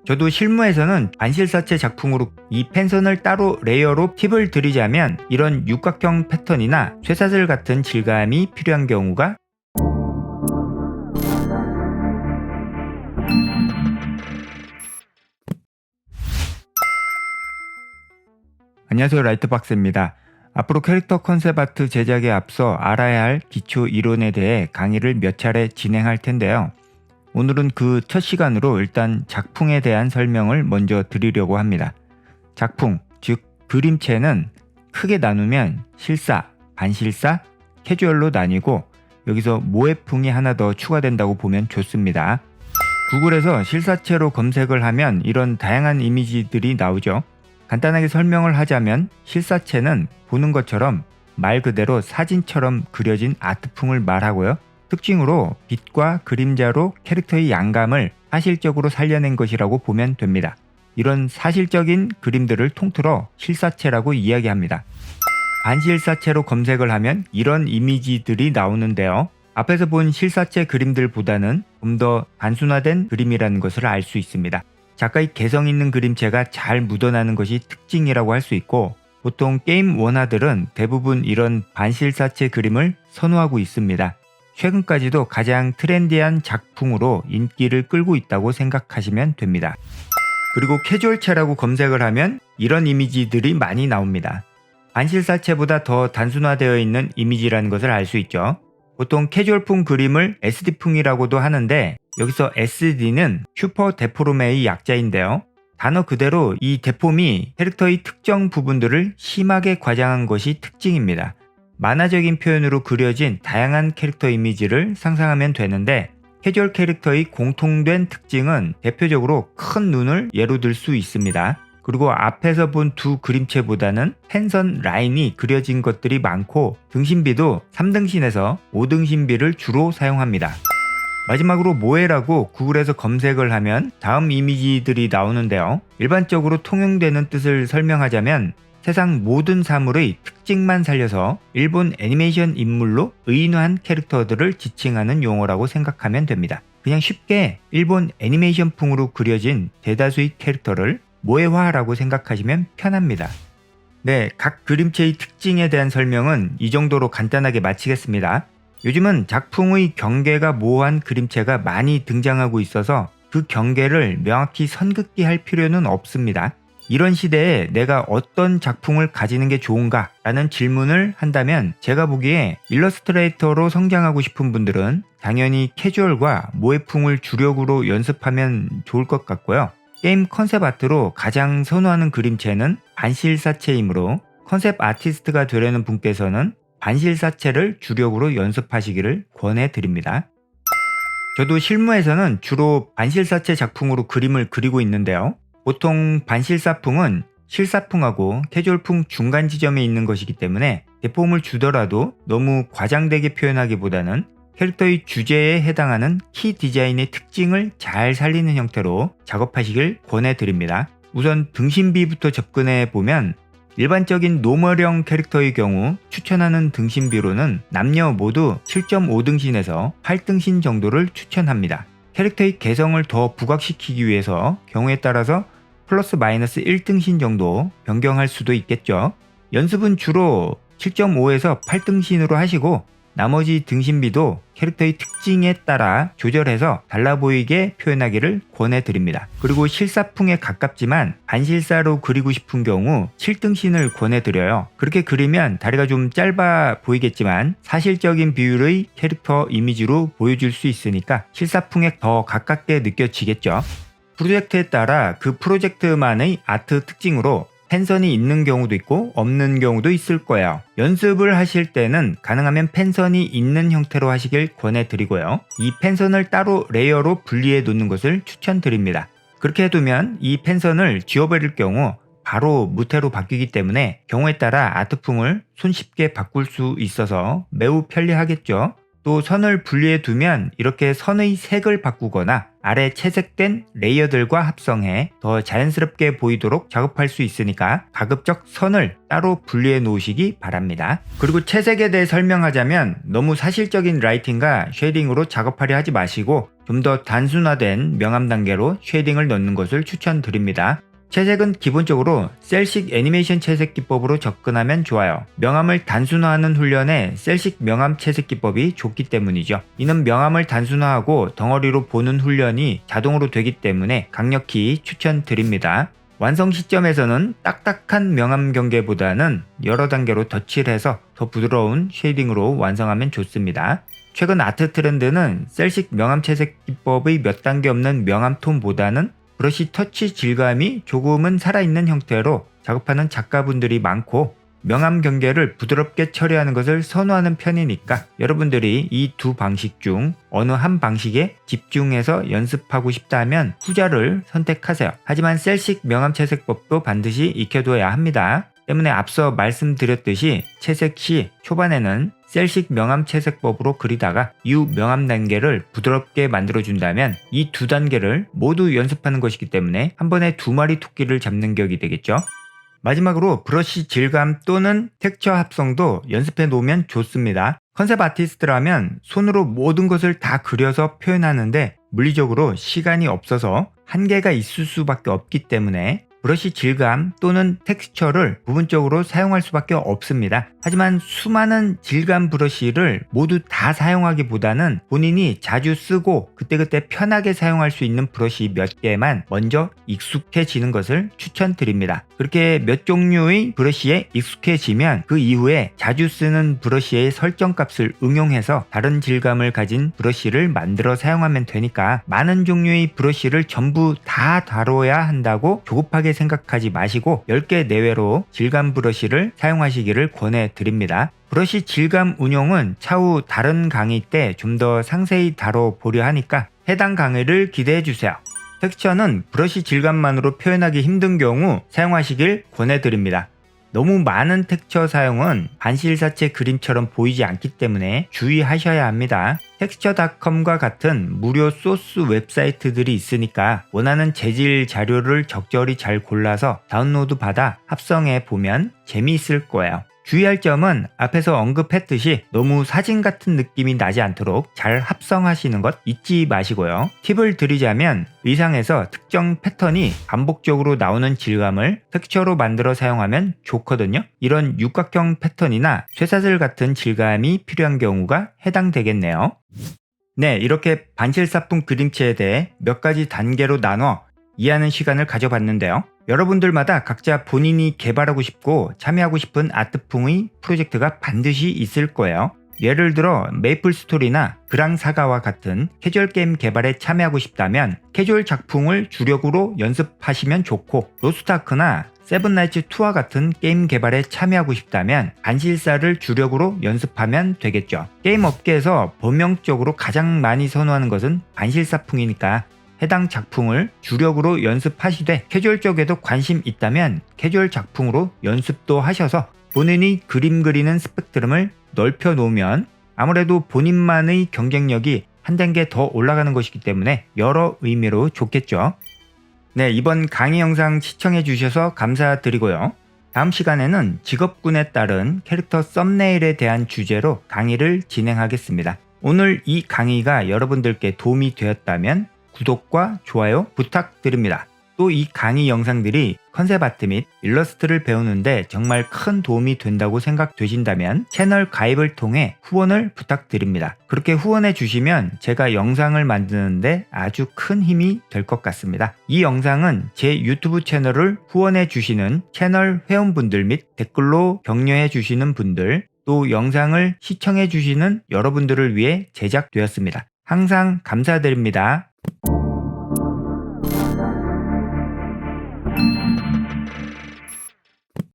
저도 실무에서는 반실사체 작품으로 이 펜선을 따로 레이어로 팁을 드리자면 이런 육각형 패턴이나 쇠사슬 같은 질감이 필요한 경우가 안녕하세요, 라이트박스입니다. 앞으로 캐릭터 컨셉 아트 제작에 앞서 알아야 할 기초 이론에 대해 강의를 몇 차례 진행할 텐데요. 오늘은 그 첫 시간으로 일단 작품에 대한 설명을 먼저 드리려고 합니다. 작품, 즉 그림체는 크게 나누면 실사, 반실사, 캐주얼로 나뉘고 여기서 모해풍이 하나 더 추가된다고 보면 좋습니다. 구글에서 실사체로 검색을 하면 이런 다양한 이미지들이 나오죠. 간단하게 설명을 하자면 실사체는 보는 것처럼 말 그대로 사진처럼 그려진 아트풍을 말하고요. 특징으로 빛과 그림자로 캐릭터의 양감을 사실적으로 살려낸 것이라고 보면 됩니다. 이런 사실적인 그림들을 통틀어 실사체라고 이야기합니다. 반실사체로 검색을 하면 이런 이미지들이 나오는데요. 앞에서 본 실사체 그림들보다는 좀 더 단순화된 그림이라는 것을 알 수 있습니다. 작가의 개성 있는 그림체가 잘 묻어나는 것이 특징이라고 할 수 있고, 보통 게임 원화들은 대부분 이런 반실사체 그림을 선호하고 있습니다. 최근까지도 가장 트렌디한 작품으로 인기를 끌고 있다고 생각하시면 됩니다. 그리고 캐주얼체라고 검색을 하면 이런 이미지들이 많이 나옵니다. 반실사체보다 더 단순화되어 있는 이미지라는 것을 알 수 있죠. 보통 캐주얼풍 그림을 SD풍이라고도 하는데 여기서 SD는 슈퍼 데포르메의 약자인데요. 단어 그대로 이 데폼이 캐릭터의 특정 부분들을 심하게 과장한 것이 특징입니다. 만화적인 표현으로 그려진 다양한 캐릭터 이미지를 상상하면 되는데 캐주얼 캐릭터의 공통된 특징은 대표적으로 큰 눈을 예로 들 수 있습니다. 그리고 앞에서 본 두 그림체보다는 펜선 라인이 그려진 것들이 많고 등신비도 3등신에서 5등신비를 주로 사용합니다. 마지막으로 모해라고 구글에서 검색을 하면 다음 이미지들이 나오는데요. 일반적으로 통용되는 뜻을 설명하자면 세상 모든 사물의 특징만 살려서 일본 애니메이션 인물로 의인화한 캐릭터들을 지칭하는 용어라고 생각하면 됩니다. 그냥 쉽게 일본 애니메이션풍으로 그려진 대다수의 캐릭터를 모해화라고 생각하시면 편합니다. 네, 각 그림체의 특징에 대한 설명은 이 정도로 간단하게 마치겠습니다. 요즘은 작품의 경계가 모호한 그림체가 많이 등장하고 있어서 그 경계를 명확히 선긋기 할 필요는 없습니다. 이런 시대에 내가 어떤 작품을 가지는 게 좋은가 라는 질문을 한다면 제가 보기에 일러스트레이터로 성장하고 싶은 분들은 당연히 캐주얼과 모해풍을 주력으로 연습하면 좋을 것 같고요. 게임 컨셉 아트로 가장 선호하는 그림체는 반실사체이므로 컨셉 아티스트가 되려는 분께서는 반실사체를 주력으로 연습하시기를 권해드립니다. 저도 실무에서는 주로 반실사체 작품으로 그림을 그리고 있는데요. 보통 반실사풍은 실사풍하고 캐주얼풍 중간 지점에 있는 것이기 때문에 데폼을 주더라도 너무 과장되게 표현하기보다는 캐릭터의 주제에 해당하는 키 디자인의 특징을 잘 살리는 형태로 작업하시길 권해드립니다. 우선 등신비부터 접근해 보면 일반적인 노멀형 캐릭터의 경우 추천하는 등신비로는 남녀 모두 7.5등신에서 8등신 정도를 추천합니다. 캐릭터의 개성을 더 부각시키기 위해서 경우에 따라서 플러스 마이너스 1등신 정도 변경할 수도 있겠죠. 연습은 주로 7.5에서 8등신으로 하시고 나머지 등신비도 캐릭터의 특징에 따라 조절해서 달라 보이게 표현하기를 권해드립니다. 그리고 실사풍에 가깝지만 반실사로 그리고 싶은 경우 7등신을 권해드려요. 그렇게 그리면 다리가 좀 짧아 보이겠지만 사실적인 비율의 캐릭터 이미지로 보여줄 수 있으니까 실사풍에 더 가깝게 느껴지겠죠. 프로젝트에 따라 그 프로젝트만의 아트 특징으로 펜선이 있는 경우도 있고 없는 경우도 있을 거예요. 연습을 하실 때는 가능하면 펜선이 있는 형태로 하시길 권해드리고요. 이 펜선을 따로 레이어로 분리해 놓는 것을 추천드립니다. 그렇게 해두면 이 펜선을 지워버릴 경우 바로 무태로 바뀌기 때문에 경우에 따라 아트풍을 손쉽게 바꿀 수 있어서 매우 편리하겠죠. 또 선을 분리해 두면 이렇게 선의 색을 바꾸거나 아래 채색된 레이어들과 합성해 더 자연스럽게 보이도록 작업할 수 있으니까 가급적 선을 따로 분리해 놓으시기 바랍니다. 그리고 채색에 대해 설명하자면 너무 사실적인 라이팅과 쉐이딩으로 작업하려 하지 마시고 좀 더 단순화된 명암 단계로 쉐이딩을 넣는 것을 추천드립니다. 채색은 기본적으로 셀식 애니메이션 채색 기법으로 접근하면 좋아요. 명암을 단순화하는 훈련에 셀식 명암 채색 기법이 좋기 때문이죠. 이는 명암을 단순화하고 덩어리로 보는 훈련이 자동으로 되기 때문에 강력히 추천드립니다. 완성 시점에서는 딱딱한 명암 경계보다는 여러 단계로 덧칠해서 더 부드러운 쉐이딩으로 완성하면 좋습니다. 최근 아트 트렌드는 셀식 명암 채색 기법의 몇 단계 없는 명암 톤보다는 브러쉬 터치 질감이 조금은 살아있는 형태로 작업하는 작가분들이 많고 명암 경계를 부드럽게 처리하는 것을 선호하는 편이니까 여러분들이 이 두 방식 중 어느 한 방식에 집중해서 연습하고 싶다면 후자를 선택하세요. 하지만 셀식 명암 채색법도 반드시 익혀둬야 합니다. 때문에 앞서 말씀드렸듯이 채색 시 초반에는 셀식 명암 채색법으로 그리다가 이후 명암 단계를 부드럽게 만들어준다면 이 두 단계를 모두 연습하는 것이기 때문에 한 번에 두 마리 토끼를 잡는 격이 되겠죠. 마지막으로 브러쉬 질감 또는 텍스처 합성도 연습해 놓으면 좋습니다. 컨셉 아티스트라면 손으로 모든 것을 다 그려서 표현하는데 물리적으로 시간이 없어서 한계가 있을 수밖에 없기 때문에 브러쉬 질감 또는 텍스처를 부분적으로 사용할 수밖에 없습니다. 하지만 수많은 질감 브러쉬를 모두 다 사용하기보다는 본인이 자주 쓰고 그때그때 편하게 사용할 수 있는 브러쉬 몇 개만 먼저 익숙해지는 것을 추천드립니다. 그렇게 몇 종류의 브러쉬에 익숙해지면 그 이후에 자주 쓰는 브러쉬의 설정값을 응용해서 다른 질감을 가진 브러쉬를 만들어 사용하면 되니까 많은 종류의 브러쉬를 전부 다 다뤄야 한다고 조급하게 생각하지 마시고 10개 내외로 질감 브러쉬를 사용하시기를 권해드립니다. 브러쉬 질감 운용은 차후 다른 강의 때 좀 더 상세히 다뤄보려 하니까 해당 강의를 기대해주세요. 텍스처는 브러쉬 질감만으로 표현하기 힘든 경우 사용하시길 권해드립니다. 너무 많은 텍스처 사용은 반실사체 그림처럼 보이지 않기 때문에 주의하셔야 합니다. 텍스처닷컴과 같은 무료 소스 웹사이트들이 있으니까 원하는 재질 자료를 적절히 잘 골라서 다운로드 받아 합성해 보면 재미있을 거예요. 주의할 점은 앞에서 언급했듯이 너무 사진 같은 느낌이 나지 않도록 잘 합성하시는 것 잊지 마시고요. 팁을 드리자면 의상에서 특정 패턴이 반복적으로 나오는 질감을 텍스처로 만들어 사용하면 좋거든요. 이런 육각형 패턴이나 쇠사슬 같은 질감이 필요한 경우가 해당되겠네요. 네, 이렇게 반실사품 그림체에 대해 몇 가지 단계로 나눠 이해하는 시간을 가져봤는데요. 여러분들마다 각자 본인이 개발하고 싶고 참여하고 싶은 아트풍의 프로젝트가 반드시 있을 거예요. 예를 들어 메이플 스토리나 그랑 사가와 같은 캐주얼 게임 개발에 참여하고 싶다면 캐주얼 작품을 주력으로 연습하시면 좋고, 로스트아크나 세븐나이츠 2와 같은 게임 개발에 참여하고 싶다면 반실사를 주력으로 연습하면 되겠죠. 게임 업계에서 본명적으로 가장 많이 선호하는 것은 반실사풍이니까 해당 작품을 주력으로 연습하시되 캐주얼 쪽에도 관심 있다면 캐주얼 작품으로 연습도 하셔서 본인이 그림 그리는 스펙트럼을 넓혀 놓으면 아무래도 본인만의 경쟁력이 한 단계 더 올라가는 것이기 때문에 여러 의미로 좋겠죠. 네, 이번 강의 영상 시청해 주셔서 감사드리고요. 다음 시간에는 직업군에 따른 캐릭터 썸네일에 대한 주제로 강의를 진행하겠습니다. 오늘 이 강의가 여러분들께 도움이 되었다면 구독과 좋아요 부탁드립니다. 또 이 강의 영상들이 컨셉 아트 및 일러스트를 배우는데 정말 큰 도움이 된다고 생각되신다면 채널 가입을 통해 후원을 부탁드립니다. 그렇게 후원해 주시면 제가 영상을 만드는데 아주 큰 힘이 될 것 같습니다. 이 영상은 제 유튜브 채널을 후원해 주시는 채널 회원분들 및 댓글로 격려해 주시는 분들, 또 영상을 시청해 주시는 여러분들을 위해 제작되었습니다. 항상 감사드립니다.